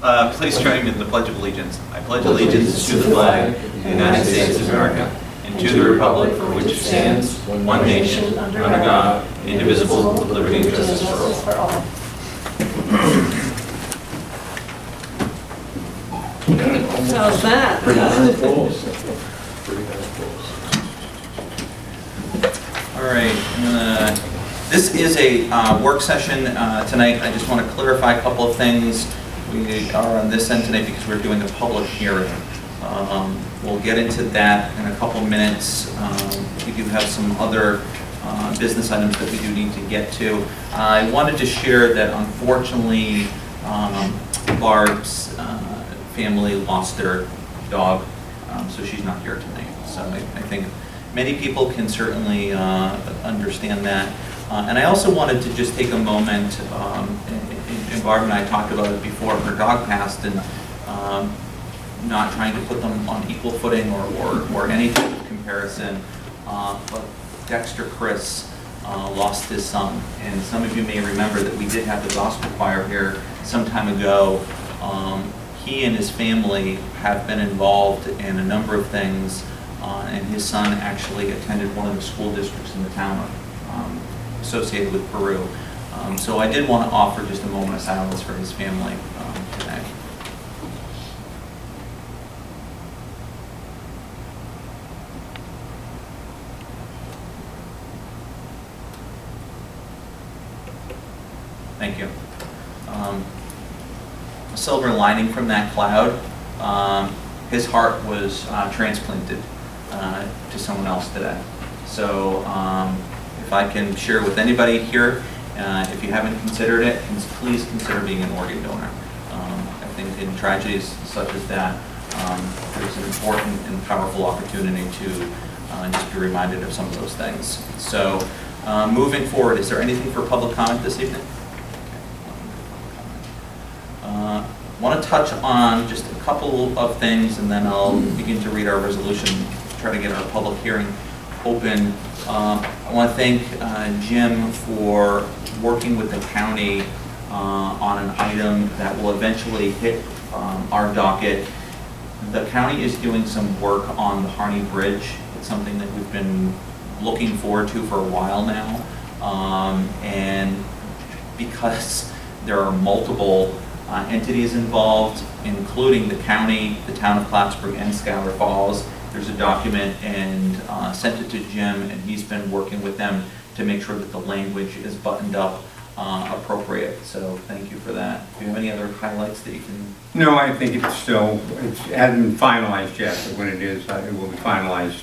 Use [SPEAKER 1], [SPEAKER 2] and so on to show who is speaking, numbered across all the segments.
[SPEAKER 1] Please join me in the Pledge of Allegiance. I pledge allegiance to the flag of the United States of America and to the republic for which it stands, one nation, under God, indivisible, with liberty and justice for all.
[SPEAKER 2] How's that?
[SPEAKER 1] All right. This is a work session tonight. I just want to clarify a couple of things. We are on this end tonight because we're doing a public hearing. We'll get into that in a couple minutes. We do have some other business items that we do need to get to. I wanted to share that unfortunately Barb's family lost their dog, so she's not here tonight. So I think many people can certainly understand that. And I also wanted to just take a moment, and Barb and I talked about it before her dog passed, and not trying to put them on equal footing or any type of comparison, but Dexter Chris lost his son. And some of you may remember that we did have the gospel choir here some time ago. He and his family have been involved in a number of things, and his son actually attended one of the school districts in the town associated with Peru. So I did want to offer just a moment of silence for his family today. Thank you. A silver lining from that cloud, his heart was transplanted to someone else today. So if I can share with anybody here, if you haven't considered it, please consider being an organ donor. I think in tragedies such as that, there's an important and powerful opportunity to just be reminded of some of those things. So moving forward, is there anything for public comment this evening? I want to touch on just a couple of things, and then I'll begin to read our resolution, try to get our public hearing open. I want to thank Jim for working with the county on an item that will eventually hit our docket. The county is doing some work on the Harney Bridge. It's something that we've been looking forward to for a while now, and because there are multiple entities involved, including the county, the town of Plattsburgh, and Schuyler Falls. There's a document, and sent it to Jim, and he's been working with them to make sure that the language is buttoned up appropriate. So thank you for that. Do you have any other highlights that you can?
[SPEAKER 3] No, I think it hasn't been finalized yet, but when it is, it will be finalized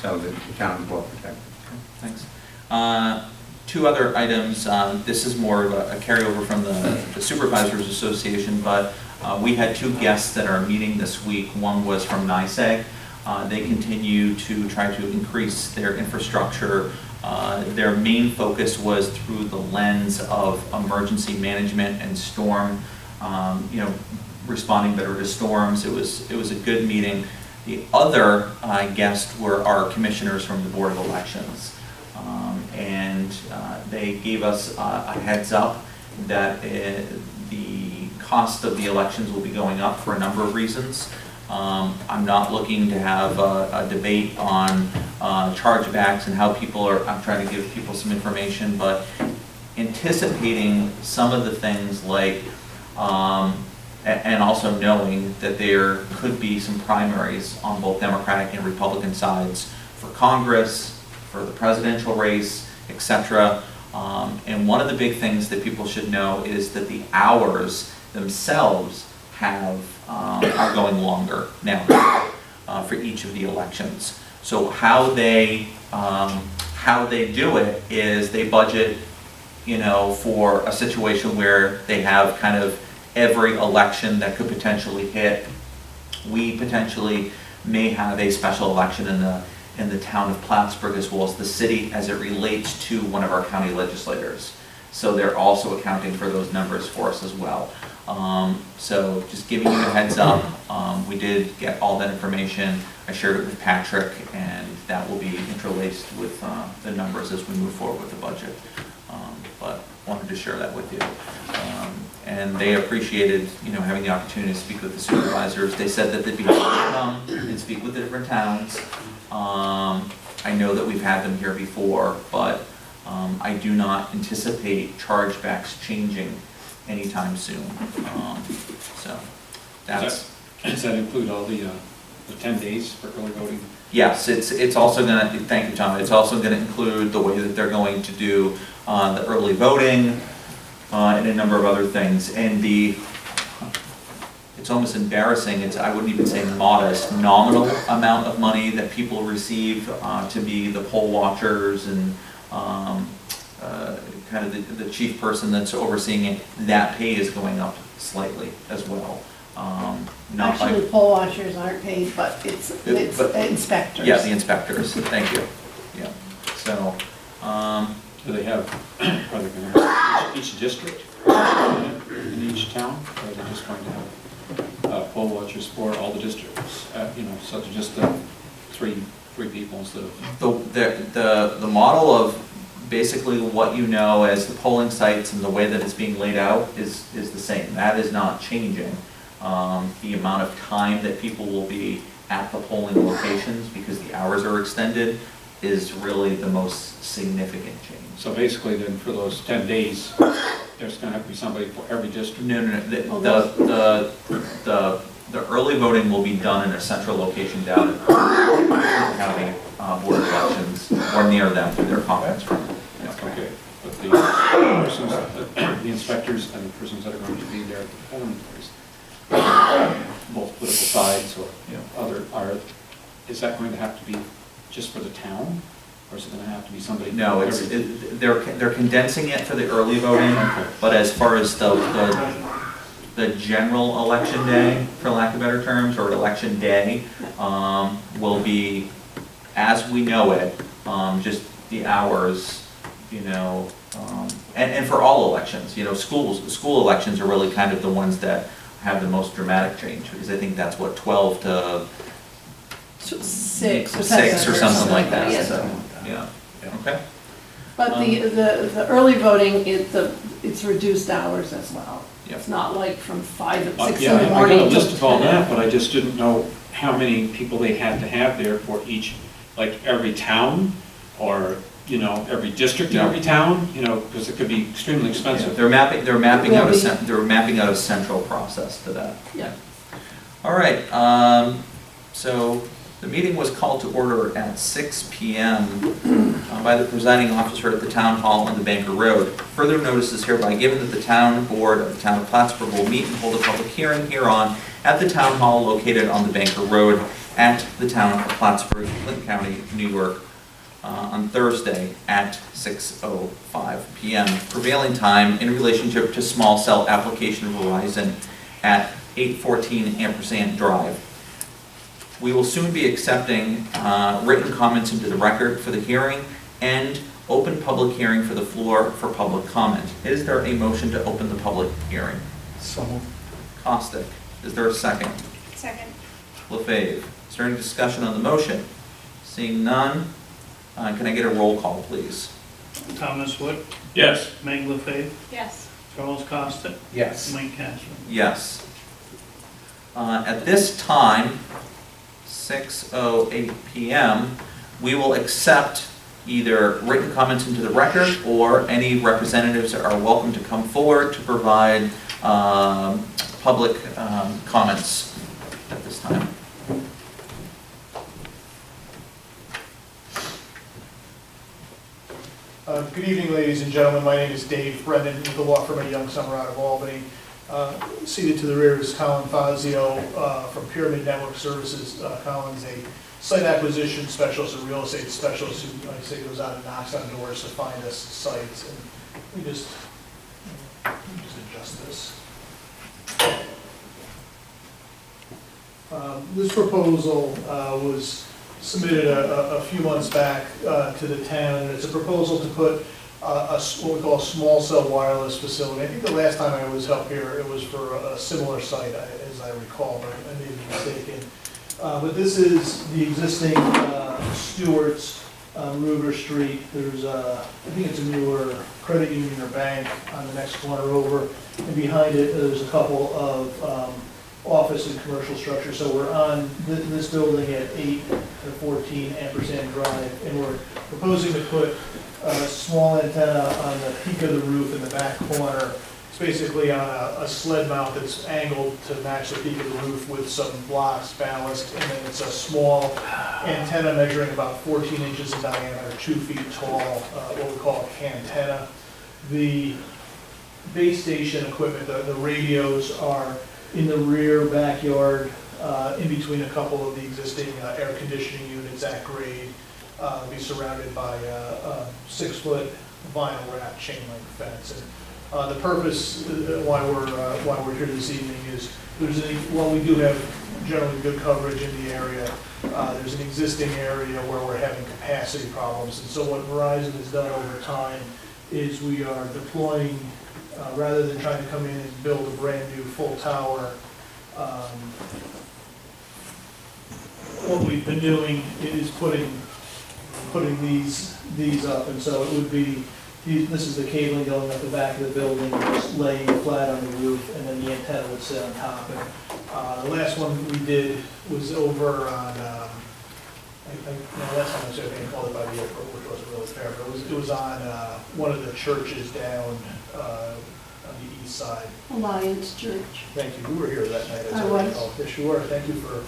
[SPEAKER 3] so that the town is well protected.
[SPEAKER 1] Okay, thanks. Two other items. This is more of a carryover from the Supervisors Association, but we had two guests that are meeting this week. One was from NYSEG. They continue to try to increase their infrastructure. Their main focus was through the lens of emergency management and storm, responding better to storms. It was a good meeting. The other guests were our commissioners from the Board of Elections. And they gave us a heads up that the cost of the elections will be going up for a number of reasons. I'm not looking to have a debate on chargebacks and how people are, I'm trying to give people some information, but anticipating some of the things like, and also knowing that there could be some primaries on both Democratic and Republican sides for Congress, for the presidential race, etc. And one of the big things that people should know is that the hours themselves are going longer now for each of the elections. So how they do it is they budget, for a situation where they have kind of every election that could potentially hit. We potentially may have a special election in the town of Plattsburgh as well as the city as it relates to one of our county legislators. So they're also accounting for those numbers for us as well. So just giving you a heads up, we did get all that information. I shared it with Patrick, and that will be interlaced with the numbers as we move forward with the budget. But wanted to share that with you. and they appreciated, having the opportunity to speak with the supervisors. They said that they'd be happy to come and speak with the different towns. I know that we've had them here before, but I do not anticipate chargebacks changing anytime soon. So that's.
[SPEAKER 4] Does that include all the 10 days for early voting?
[SPEAKER 1] Yes, it's also gonna, thank you, Tom, it's also gonna include the way that they're going to do the early voting and a number of other things. And it's almost embarrassing, I wouldn't even say modest, nominal amount of money that people receive to be the poll watchers and kind of the chief person that's overseeing it. That pay is going up slightly as well. Not by-
[SPEAKER 2] Actually, poll watchers aren't paid, but it's
[SPEAKER 1] but-
[SPEAKER 2] inspectors.
[SPEAKER 1] Yeah, the inspectors, thank you. Yeah, so,
[SPEAKER 4] Do they have, are they going to have each district in each town? Or are they just going to have poll watchers for all the districts? So they're just three people instead of...
[SPEAKER 1] the model of basically what you know as the polling sites and the way that it's being laid out is the same. That is not changing. The amount of time that people will be at the polling locations, because the hours are extended, is really the most significant change.
[SPEAKER 4] So basically then for those 10 days, there's going to have to be somebody for every district?
[SPEAKER 1] No. The early voting will be done in a central location down at the county board of elections or near them through their conference room. Yeah.
[SPEAKER 4] Okay, but the persons, the inspectors and the persons that are going to be there at the polling place, both political sides or is that going to have to be just for the town? Or is it going to have to be somebody?
[SPEAKER 1] No, they're condensing it for the early voting, but as far as the general election day, for lack of better terms, or election day, will be, as we know it, just the hours, and for all elections, school elections are really kind of the ones that have the most dramatic change, because I think that's what, 12 to
[SPEAKER 2] 6 or
[SPEAKER 1] 6 or something like that,
[SPEAKER 2] yes.
[SPEAKER 1] so, yeah, okay.
[SPEAKER 2] But the early voting, it's reduced hours as well.
[SPEAKER 1] Yep.
[SPEAKER 2] It's not like from 5 to 6
[SPEAKER 4] Yeah,
[SPEAKER 2] in the
[SPEAKER 4] I
[SPEAKER 2] morning.
[SPEAKER 4] got a
[SPEAKER 2] till
[SPEAKER 4] list of all
[SPEAKER 2] 10.
[SPEAKER 4] that, but I just didn't know how many people they had to have there for each, like every town, or, every district in every town, because it could be extremely expensive.
[SPEAKER 1] They're mapping out a central process to that.
[SPEAKER 2] Yeah.
[SPEAKER 1] All right, so the meeting was called to order at 6 p.m. By the presiding officer at the Town Hall on the Banker Road. Further notice is hereby given that the Town Board of the Town of Plattsburgh will meet and hold a public hearing hereon at the Town Hall located on the Banker Road at the Town of Plattsburgh, Clinton County, New York, on Thursday at 6:05 p.m. Prevailing time in relationship to small cell application Verizon at 814 Ampersand Drive. We will soon be accepting written comments into the record for the hearing and open public hearing for the floor for public comment. Is there a motion to open the public hearing?
[SPEAKER 5] So moved.
[SPEAKER 1] Costick. Is there a second?
[SPEAKER 6] Second.
[SPEAKER 1] LaFave. Is there any discussion on the motion? Seeing none, can I get a roll call, please?
[SPEAKER 5] Thomas Wood,
[SPEAKER 4] Yes.
[SPEAKER 5] Meg LaFave,
[SPEAKER 6] Yes.
[SPEAKER 5] Charles Costa,
[SPEAKER 1] Yes.
[SPEAKER 5] Mike Cashman.
[SPEAKER 1] Yes. At this time, 6:08 p.m., we will accept either written comments into the record, or any representatives are welcome to come forward to provide public comments at this time.
[SPEAKER 7] Good evening, ladies and gentlemen. My name is Dave Brennan with the law firm of Young Summer out of Albany. Seated to the rear is Colin Fazio from Pyramid Network Services. Colin's a site acquisition specialist, a real estate specialist who, like I say, goes out and knocks on doors to find us sites. And we just adjust this. This proposal was submitted a few months back to the town, and it's a proposal to put what we call a small cell wireless facility. I think the last time I was up here, it was for a similar site, as I recall, but I may be mistaken. But this is the existing Stewart's Ruger Street. There's I think it's a newer credit union or bank on the next corner over. And behind it, there's a couple of office and commercial structures. So we're on this building at 8 or 14 Ampersand Drive, and we're proposing to put a small antenna on the peak of the roof in the back corner. It's basically on a sled mount that's angled to match the peak of the roof with some blocks, ballast, and then it's a small antenna measuring about 14 inches in diameter, 2 feet tall, what we call a cantenna. The base station equipment, the radios are in the rear backyard, in between a couple of the existing air conditioning units at grade. Be surrounded by a 6-foot vinyl wrap chain link fence. And the purpose why we're here this evening is while we do have generally good coverage in the area, there's an existing area where we're having capacity problems. And so what Verizon has done over time is we are deploying, rather than trying to come in and build a brand new full tower, what we've been doing is putting these up. And so it would be, this is the cabling going up the back of the building, just laying flat on the roof, and then the antenna would sit on top. And the last one we did was over on, last time I said I called it by the airport, which wasn't really fair, but it was on one of the churches down on the east side.
[SPEAKER 2] Alliance Church.
[SPEAKER 7] Thank you. You were here that night.
[SPEAKER 2] I was.
[SPEAKER 7] Oh, yes, you were. Thank you for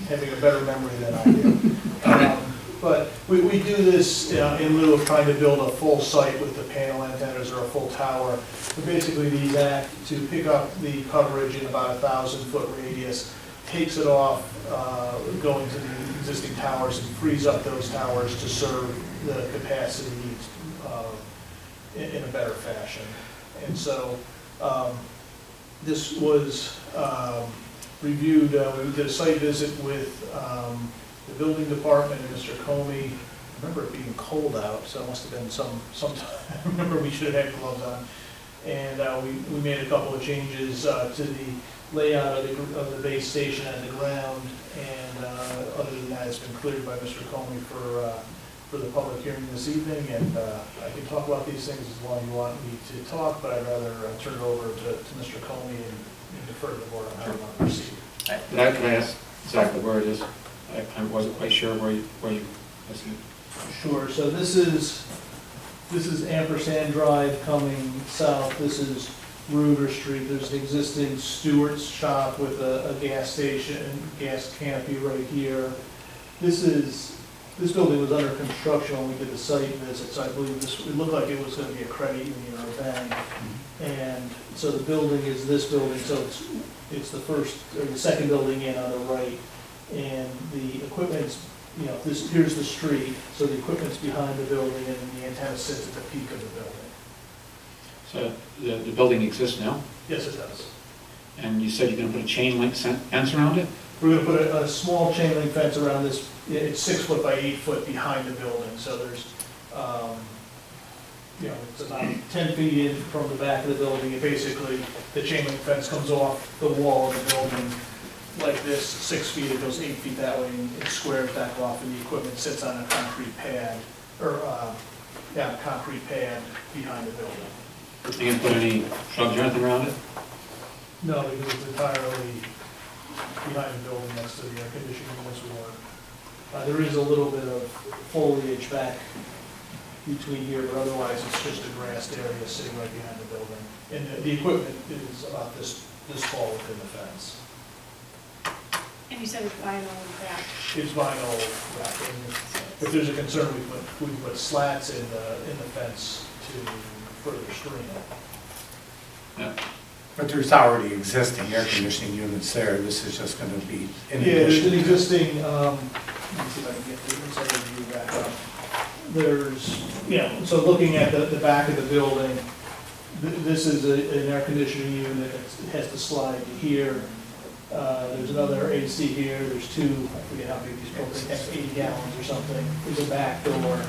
[SPEAKER 7] having a better memory than I do. But we do this in lieu of trying to build a full site with the panel antennas or a full tower. But basically, these act to pick up the coverage in about a 1,000-foot radius, takes it off going to the existing towers, and frees up those towers to serve the capacity needs in a better fashion. And so this was reviewed. We did a site visit with the building department and Mr. Comey. I remember it being cold out, so it must have been some time. I remember we should have had gloves on. And we made a couple of changes to the layout of the base station and the ground. And other than that, it's been cleared by Mr. Comey for the public hearing this evening. And I can talk about these things as long as you want me to talk, but I'd rather turn it over to Mr. Comey and defer to the board on how we want to proceed.
[SPEAKER 4] Can I ask exactly where it is? I wasn't quite sure where you I see.
[SPEAKER 7] Sure, so this is Ampersand Drive coming south. This is Ruger Street. There's an existing Stewart's shop with a gas station, gas canopy right here. This building was under construction when we did the site visit, so I believe it looked like it was going to be a credit union or a bank. And so the building is this building, so it's the first, or the second building in on the right. And the equipment's, here's the street, so the equipment's behind the building, and the antenna sits at the peak of the building.
[SPEAKER 4] So the building exists now,
[SPEAKER 7] Yes, it does.
[SPEAKER 4] and you said you're going to put a chain link fence around it?
[SPEAKER 7] We're gonna put a small chain link fence around this. It's 6 foot by 8 foot behind the building, so there's, it's about 10 feet in from the back of the building. And basically, the chain link fence comes off the wall of the building like this, 6 feet, it goes 8 feet that way, and it squares back off, and the equipment sits on a concrete pad, concrete pad behind the building.
[SPEAKER 4] Are you going to put any shrubs or anything around it?
[SPEAKER 7] No, because it's entirely behind the building next to the air conditioning units we want. There is a little bit of foliage back between here, but otherwise it's just a grassed area sitting right behind the building. And the equipment is about this tall within the fence.
[SPEAKER 6] And you said it's vinyl wrap.
[SPEAKER 7] It's vinyl wrapping. If there's a concern, we put slats in the fence to further screen it.
[SPEAKER 4] Yeah.
[SPEAKER 8] But there's already existing air conditioning units there, this is just gonna be in
[SPEAKER 7] Yeah, there's an
[SPEAKER 8] addition.
[SPEAKER 7] existing, let me see if I can get the inside of the view back up. There's, so looking at the back of the building, this is an air conditioning unit, it has to slide to here. There's another AC here, there's two, I forget how big these propane tanks, 80 gallons or something. There's a back door.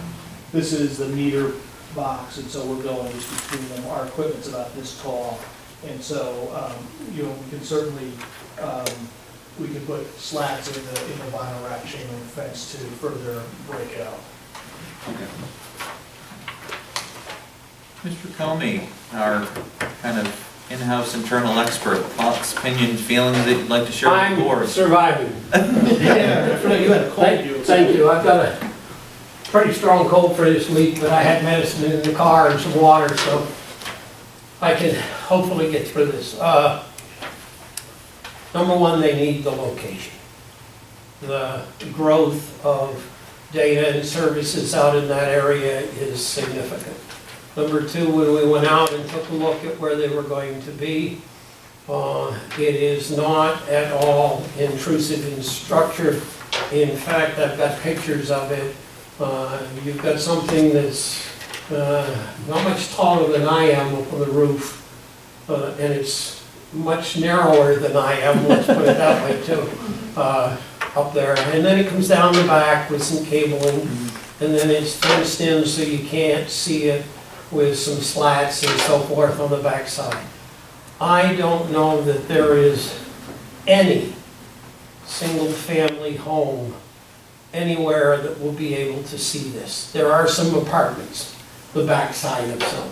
[SPEAKER 7] This is the meter box, and so we're going just between them. Our equipment's about this tall. And so, we can certainly, we can put slats in the vinyl wrap chain link fence to further break it up.
[SPEAKER 4] Okay.
[SPEAKER 1] Mr. Comey, our kind of in-house internal expert, thoughts, opinions, feelings that you'd like to share with the
[SPEAKER 9] I'm
[SPEAKER 1] board?
[SPEAKER 9] surviving.
[SPEAKER 7] Yeah, I forgot you had a cold.
[SPEAKER 9] Thank you. I've got a pretty strong cold for this week, but I had medicine in the car and some water, so I can hopefully get through this. Number one, they need the location. The growth of data and services out in that area is significant. Number two, when we went out and took a look at where they were going to be, it is not at all intrusive in structure. In fact, I've got pictures of it. You've got something that's not much taller than I am up on the roof, and it's much narrower than I am, let's put it that way too, up there. And then it comes down the back with some cabling, and then it's fenced in so you can't see it, with some slats and so forth on the backside. I don't know that there is any single-family home anywhere that will be able to see this. There are some apartments, the backside of some.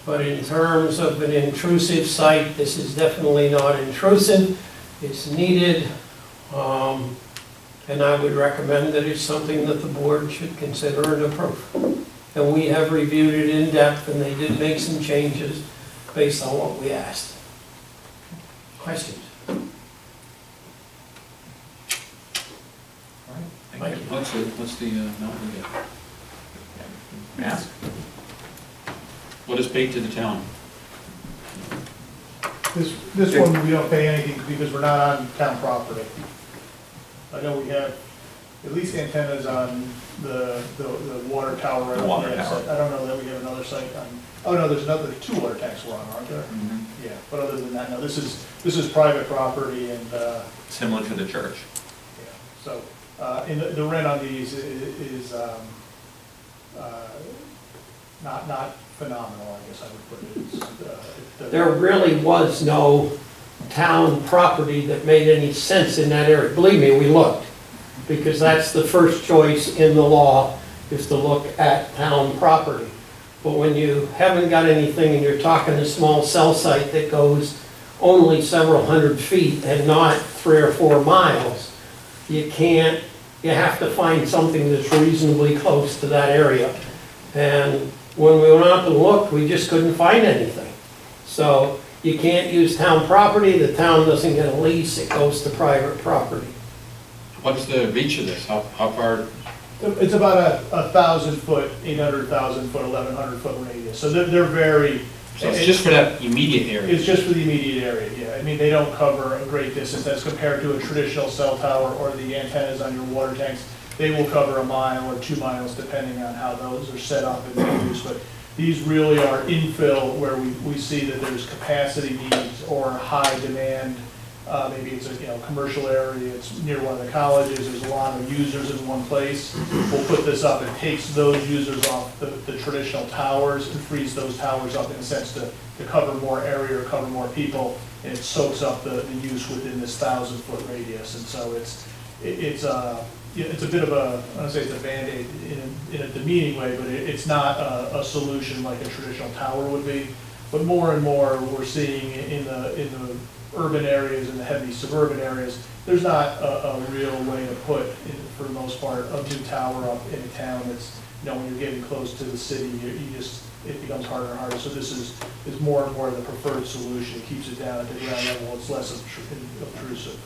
[SPEAKER 9] But in terms of an intrusive site, this is definitely not intrusive. It's needed, and I would recommend that it's something that the board should consider and approve. And we have reviewed it in depth, and they did make some changes based on what we asked. Questions? Thank you.
[SPEAKER 4] What's the amount we get?
[SPEAKER 1] Ask.
[SPEAKER 4] What is paid to the town?
[SPEAKER 7] This one, we don't pay anything because we're not on town property. I know we have at least antennas on the water tower.
[SPEAKER 1] The water tower.
[SPEAKER 7] I don't know that we have another site on, oh no, there's 2 water tanks we're on, aren't there?
[SPEAKER 1] Mhm.
[SPEAKER 7] Yeah, but other than that, no, this is private property and,
[SPEAKER 1] Similar to the church.
[SPEAKER 7] yeah, so, and the rent on these is, not phenomenal, I guess I would put it.
[SPEAKER 9] There really was no town property that made any sense in that area. Believe me, we looked, because that's the first choice in the law, is to look at town property. But when you haven't got anything and you're talking a small cell site that goes only several hundred feet and not 3 or 4 miles, you have to find something that's reasonably close to that area. And when we went out and looked, we just couldn't find anything. So you can't use town property, the town doesn't get a lease, it goes to private property.
[SPEAKER 4] What's the reach of this? How far?
[SPEAKER 7] It's about 1,000 foot, 800,000 foot, 1,100 foot radius, so they're very.
[SPEAKER 4] So it's just for that immediate area?
[SPEAKER 7] It's just for the immediate area, yeah. I mean, they don't cover a great distance as compared to a traditional cell tower or the antennas on your water tanks. They will cover 1 mile or 2 miles depending on how those are set up and used. But these really are infill where we see that there's capacity needs or high demand. Maybe it's a commercial area, it's near one of the colleges, there's a lot of users in one place. We'll put this up, it takes those users off the traditional towers and frees those towers up in a sense to cover more area or cover more people. And it soaks up the use within this 1,000 foot radius. And so it's a bit of a, I don't say it's a Band-Aid in a demeaning way, but it's not a solution like a traditional tower would be. But more and more we're seeing in the urban areas and the heavy suburban areas, there's not a real way to put, for the most part, a new tower up in a town that's, when you're getting close to the city, it becomes harder and harder. So this is more and more the preferred solution. It keeps it down at the ground level, it's less obtrusive.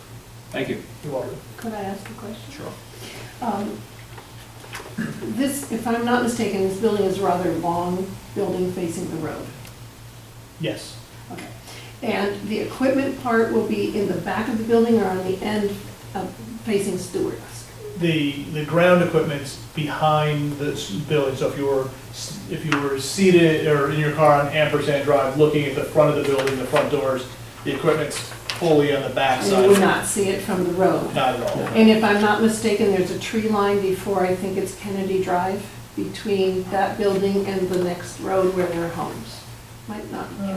[SPEAKER 4] Thank you.
[SPEAKER 7] You're welcome.
[SPEAKER 2] Could I ask a question?
[SPEAKER 1] Sure.
[SPEAKER 2] This, if I'm not mistaken, this building is a rather long building facing the road.
[SPEAKER 7] Yes.
[SPEAKER 2] Okay. And the equipment part will be in the back of the building or on the end facing Stewart's?
[SPEAKER 7] The ground equipment's behind this building, so if you were seated or in your car on Ampersand Drive, looking at the front of the building, the front doors, the equipment's fully on the back
[SPEAKER 2] And
[SPEAKER 7] side.
[SPEAKER 2] you will not see it from the road?
[SPEAKER 7] Not at all.
[SPEAKER 2] And if I'm not mistaken, there's a tree line before, I think it's Kennedy Drive, between that building and the next road where there are homes. Might not be.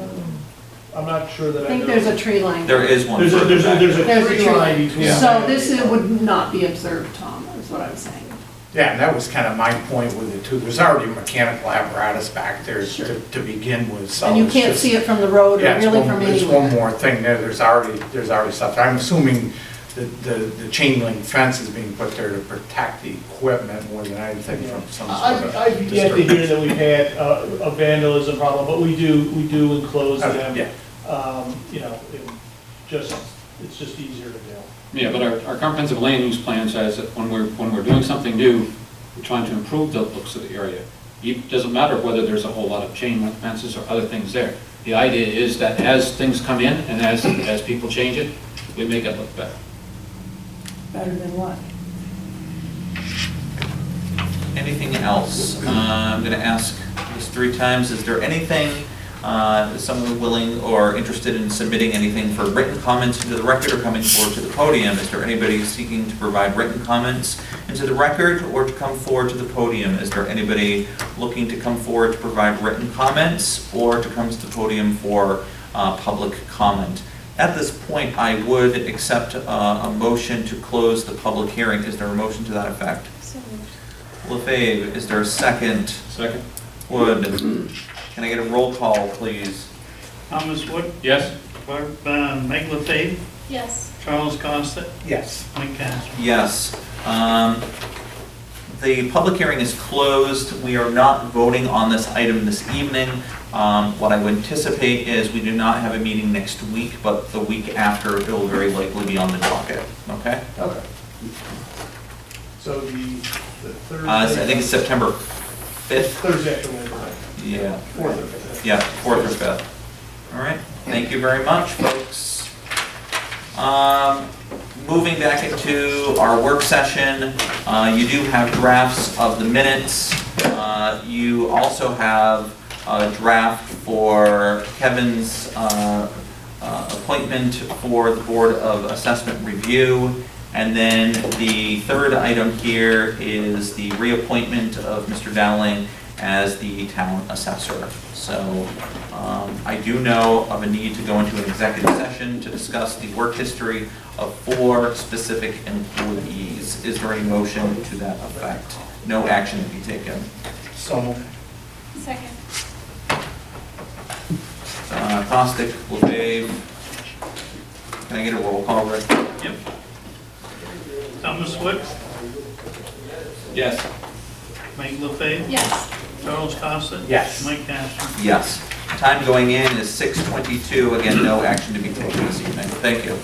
[SPEAKER 7] I'm not sure that
[SPEAKER 2] I
[SPEAKER 7] I
[SPEAKER 2] think
[SPEAKER 7] know.
[SPEAKER 2] there's a tree line.
[SPEAKER 1] There is one.
[SPEAKER 7] There's a
[SPEAKER 1] further back.
[SPEAKER 7] tree
[SPEAKER 2] There's a tree
[SPEAKER 7] line
[SPEAKER 2] line.
[SPEAKER 7] between.
[SPEAKER 2] So this would not be observed, Tom, is what I'm saying.
[SPEAKER 8] Yeah, and that was kind of my point with it too. There's already mechanical apparatus back there to begin with, so.
[SPEAKER 2] And you
[SPEAKER 8] it's
[SPEAKER 2] can't
[SPEAKER 8] just-
[SPEAKER 2] see it from the road or
[SPEAKER 8] Yeah, it's
[SPEAKER 2] really
[SPEAKER 8] one-
[SPEAKER 2] from
[SPEAKER 8] It's one
[SPEAKER 2] anywhere.
[SPEAKER 8] more thing there, there's already stuff. I'm assuming that the chain link fence is being put there to protect the equipment more than anything from some sort of.
[SPEAKER 7] I've yet to hear that we've had a vandalism problem, but we do enclose them.
[SPEAKER 8] Yeah.
[SPEAKER 7] You know, it's just easier to do.
[SPEAKER 4] Yeah, but our comprehensive land use plan says that when we're doing something new, we're trying to improve the looks of the area. It doesn't matter whether there's a whole lot of chain link fences or other things there. The idea is that as things come in and as people change it, we make it look better.
[SPEAKER 2] Better than what?
[SPEAKER 1] Anything else? I'm gonna ask this 3 times, is there anything, is someone willing or interested in submitting anything for written comments into the record or coming forward to the podium? Is there anybody seeking to provide written comments into the record or to come forward to the podium? Is there anybody looking to come forward to provide written comments or to come to the podium for public comment? At this point, I would accept a motion to close the public hearing. Is there a motion to that effect?
[SPEAKER 6] So moved.
[SPEAKER 1] LaFave, is there a second?
[SPEAKER 4] Second?
[SPEAKER 1] Wood, can I get a roll call, please?
[SPEAKER 5] Thomas Wood,
[SPEAKER 4] Yes?
[SPEAKER 5] Meg LaFave,
[SPEAKER 6] Yes.
[SPEAKER 5] Charles Costa,
[SPEAKER 8] Yes.
[SPEAKER 5] Mike Caster.
[SPEAKER 1] Yes. The public hearing is closed. We are not voting on this item this evening. What I would anticipate is we do not have a meeting next week, but the week after, it will very likely be on the docket, okay?
[SPEAKER 7] Okay. So the Thursday.
[SPEAKER 1] I think it's September 5th.
[SPEAKER 7] Thursday after Labor Day.
[SPEAKER 1] Yeah,
[SPEAKER 7] 4th or 5th.
[SPEAKER 1] yeah, 4th or 5th. All right, thank you very much, folks. Moving back into our work session, you do have drafts of the minutes. You also have a draft for Kevin's appointment for the Board of Assessment Review. And then the third item here is the reappointment of Mr. Dowling as the town assessor. So I do know of a need to go into an executive session to discuss the work history of 4 specific employees. Is there any motion to that effect? No action to be taken.
[SPEAKER 8] So,
[SPEAKER 6] Second.
[SPEAKER 1] Costick, LaFave. Can I get a roll call, Rick?
[SPEAKER 5] Yep. Thomas Wood,
[SPEAKER 4] Yes.
[SPEAKER 5] Meg LaFave,
[SPEAKER 6] Yes.
[SPEAKER 5] Charles Costa.
[SPEAKER 8] Yes.
[SPEAKER 5] Mike Caster.
[SPEAKER 1] Yes. Time going in is 6:22. Again, no action to be taken this evening. Thank you.